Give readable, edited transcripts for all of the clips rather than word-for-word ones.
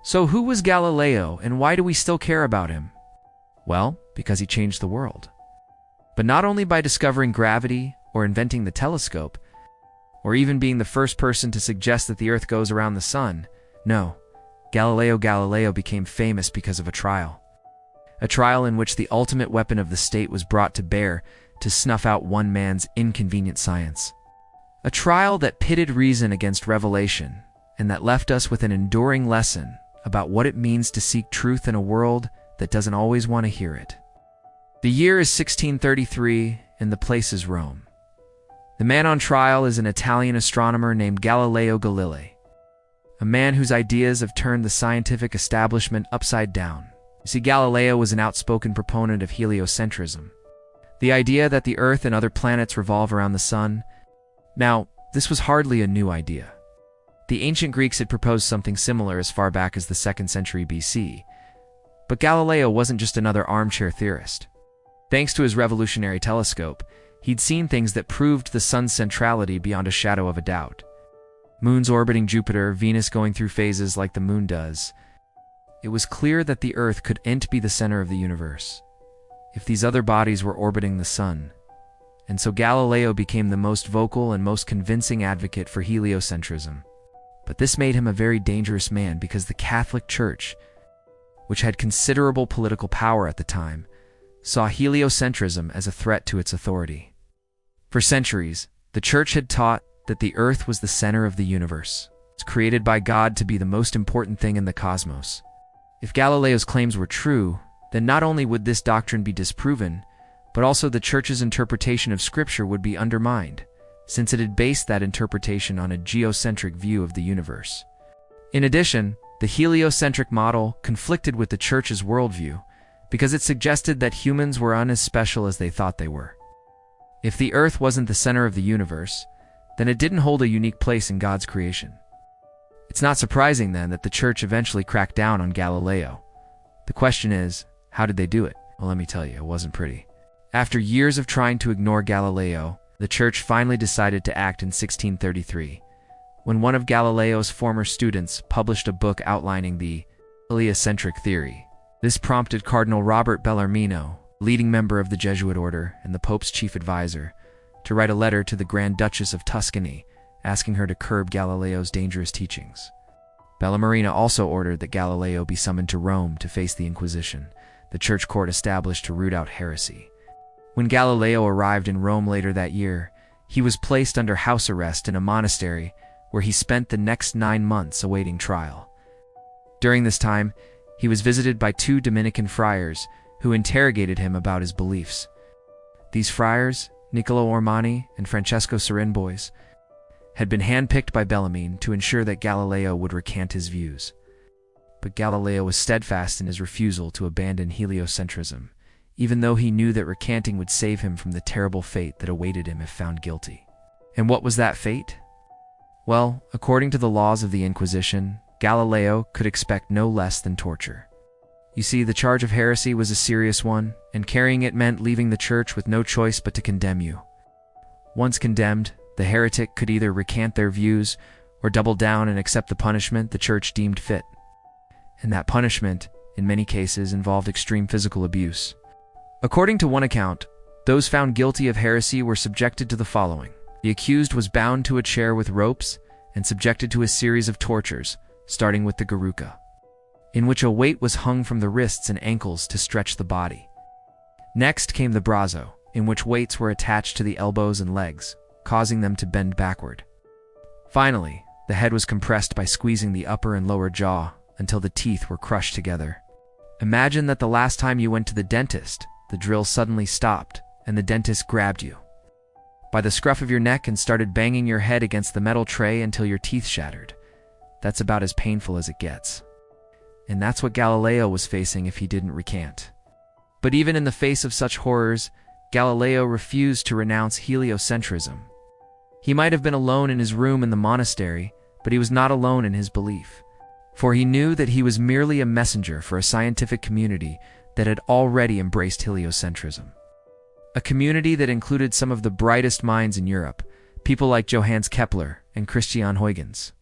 So who was Galileo, and why do we still care about him? Well, because he changed the world. But not only by discovering gravity or inventing the telescope, or even being the first person to suggest that the Earth goes around the sun. No, Galileo Galilei became famous because of a trial. A trial in which the ultimate weapon of the state was brought to bear to snuff out one man's inconvenient science. A trial that pitted reason against revelation, and that left us with an enduring lesson about what it means to seek truth in a world that doesn't always want to hear it. The year is 1633, and the place is Rome. The man on trial is an Italian astronomer named Galileo Galilei, a man whose ideas have turned the scientific establishment upside down. You see, Galileo was an outspoken proponent of heliocentrism, the idea that the Earth and other planets revolve around the sun. Now, this was hardly a new idea. The ancient Greeks had proposed something similar as far back as the 2nd century BC, but Galileo wasn't just another armchair theorist. Thanks to his revolutionary telescope, he'd seen things that proved the sun's centrality beyond a shadow of a doubt. Moons orbiting Jupiter, Venus going through phases like the moon does. It was clear that the Earth couldn't be the center of the universe if these other bodies were orbiting the sun. And so Galileo became the most vocal and most convincing advocate for heliocentrism. But this made him a very dangerous man because the Catholic Church, which had considerable political power at the time, saw heliocentrism as a threat to its authority. For centuries, the Church had taught that the Earth was the center of the universe. It's created by God to be the most important thing in the cosmos. If Galileo's claims were true, then not only would this doctrine be disproven, but also the Church's interpretation of Scripture would be undermined, since it had based that interpretation on a geocentric view of the universe. In addition, the heliocentric model conflicted with the Church's worldview because it suggested that humans were as special as they thought they were. If the Earth wasn't the center of the universe, then it didn't hold a unique place in God's creation. It's not surprising then that the Church eventually cracked down on Galileo. The question is, how did they do it? Well, let me tell you, it wasn't pretty. After years of trying to ignore Galileo, the Church finally decided to act in 1633, when one of Galileo's former students published a book outlining the heliocentric theory. This prompted Cardinal Robert Bellarmino, leading member of the Jesuit order and the Pope's chief advisor, to write a letter to the Grand Duchess of Tuscany, asking her to curb Galileo's dangerous teachings. Bellarmino also ordered that Galileo be summoned to Rome to face the Inquisition, the church court established to root out heresy. When Galileo arrived in Rome later that year, he was placed under house arrest in a monastery where he spent the next 9 months awaiting trial. During this time, he was visited by 2 Dominican friars who interrogated him about his beliefs. These friars, Niccolo Ormani and Francesco Serenbois, had been handpicked by Bellarmine to ensure that Galileo would recant his views. But Galileo was steadfast in his refusal to abandon heliocentrism, even though he knew that recanting would save him from the terrible fate that awaited him if found guilty. And what was that fate? Well, according to the laws of the Inquisition, Galileo could expect no less than torture. You see, the charge of heresy was a serious one, and carrying it meant leaving the church with no choice but to condemn you. Once condemned, the heretic could either recant their views or double down and accept the punishment the church deemed fit. And that punishment, in many cases, involved extreme physical abuse. According to one account, those found guilty of heresy were subjected to the following. The accused was bound to a chair with ropes and subjected to a series of tortures, starting with the garuka, in which a weight was hung from the wrists and ankles to stretch the body. Next came the brazo, in which weights were attached to the elbows and legs, causing them to bend backward. Finally, the head was compressed by squeezing the upper and lower jaw until the teeth were crushed together. Imagine that the last time you went to the dentist, the drill suddenly stopped and the dentist grabbed you by the scruff of your neck and started banging your head against the metal tray until your teeth shattered. That's about as painful as it gets. And that's what Galileo was facing if he didn't recant. But even in the face of such horrors, Galileo refused to renounce heliocentrism. He might have been alone in his room in the monastery, but he was not alone in his belief. For he knew that he was merely a messenger for a scientific community that had already embraced heliocentrism. A community that included some of the brightest minds in Europe, people like Johannes Kepler and Christian Huygens.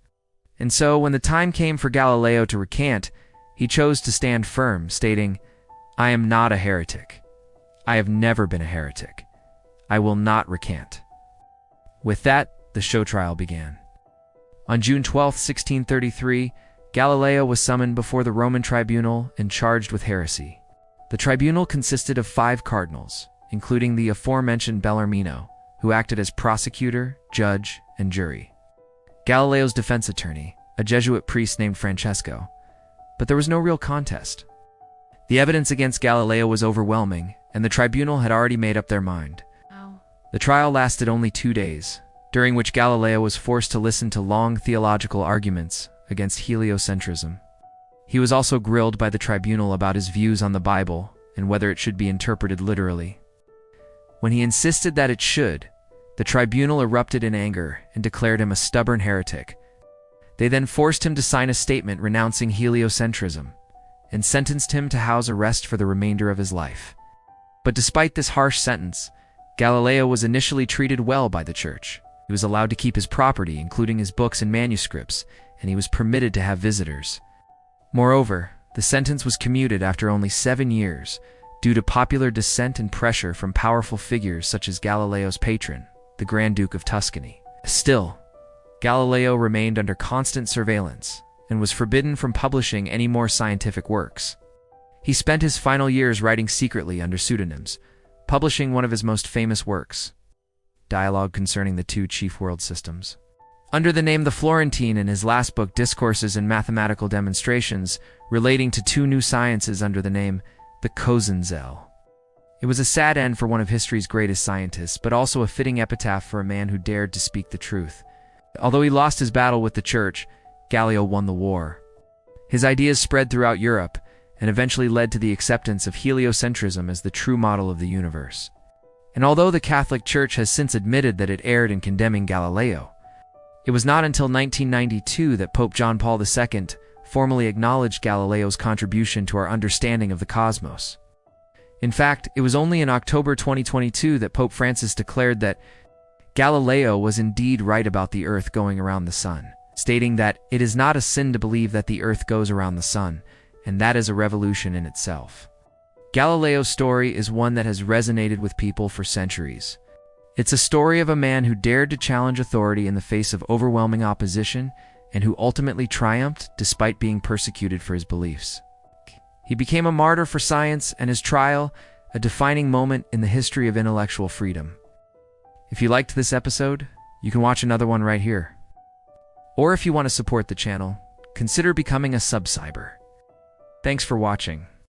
And so, when the time came for Galileo to recant, he chose to stand firm, stating, "I am not a heretic. I have never been a heretic. I will not recant." With that, the show trial began. On June 12, 1633, Galileo was summoned before the Roman tribunal and charged with heresy. The tribunal consisted of 5 cardinals, including the aforementioned Bellarmino, who acted as prosecutor, judge, and jury. Galileo's defense attorney, a Jesuit priest named Francesco, but there was no real contest. The evidence against Galileo was overwhelming, and the tribunal had already made up their mind. The trial lasted only 2 days, during which Galileo was forced to listen to long theological arguments against heliocentrism. He was also grilled by the tribunal about his views on the Bible and whether it should be interpreted literally. When he insisted that it should, the tribunal erupted in anger and declared him a stubborn heretic. They then forced him to sign a statement renouncing heliocentrism and sentenced him to house arrest for the remainder of his life. But despite this harsh sentence, Galileo was initially treated well by the church. He was allowed to keep his property, including his books and manuscripts, and he was permitted to have visitors. Moreover, the sentence was commuted after only 7 years due to popular dissent and pressure from powerful figures such as Galileo's patron, the Grand Duke of Tuscany. Still, Galileo remained under constant surveillance and was forbidden from publishing any more scientific works. He spent his final years writing secretly under pseudonyms, publishing one of his most famous works, Dialogue Concerning the Two Chief World Systems, under the name The Florentine, in his last book Discourses and Mathematical Demonstrations relating to 2 new sciences under the name The Cosenzell. It was a sad end for one of history's greatest scientists, but also a fitting epitaph for a man who dared to speak the truth. Although he lost his battle with the church, Galileo won the war. His ideas spread throughout Europe and eventually led to the acceptance of heliocentrism as the true model of the universe. And although the Catholic Church has since admitted that it erred in condemning Galileo, it was not until 1992 that Pope John Paul II formally acknowledged Galileo's contribution to our understanding of the cosmos. In fact, it was only in October 2022 that Pope Francis declared that Galileo was indeed right about the Earth going around the Sun, stating that it is not a sin to believe that the Earth goes around the Sun, and that is a revolution in itself. Galileo's story is one that has resonated with people for centuries. It's a story of a man who dared to challenge authority in the face of overwhelming opposition and who ultimately triumphed despite being persecuted for his beliefs. He became a martyr for science, and his trial, a defining moment in the history of intellectual freedom. If you liked this episode, you can watch another one right here. Or if you want to support the channel, consider becoming a subscriber. Thanks for watching.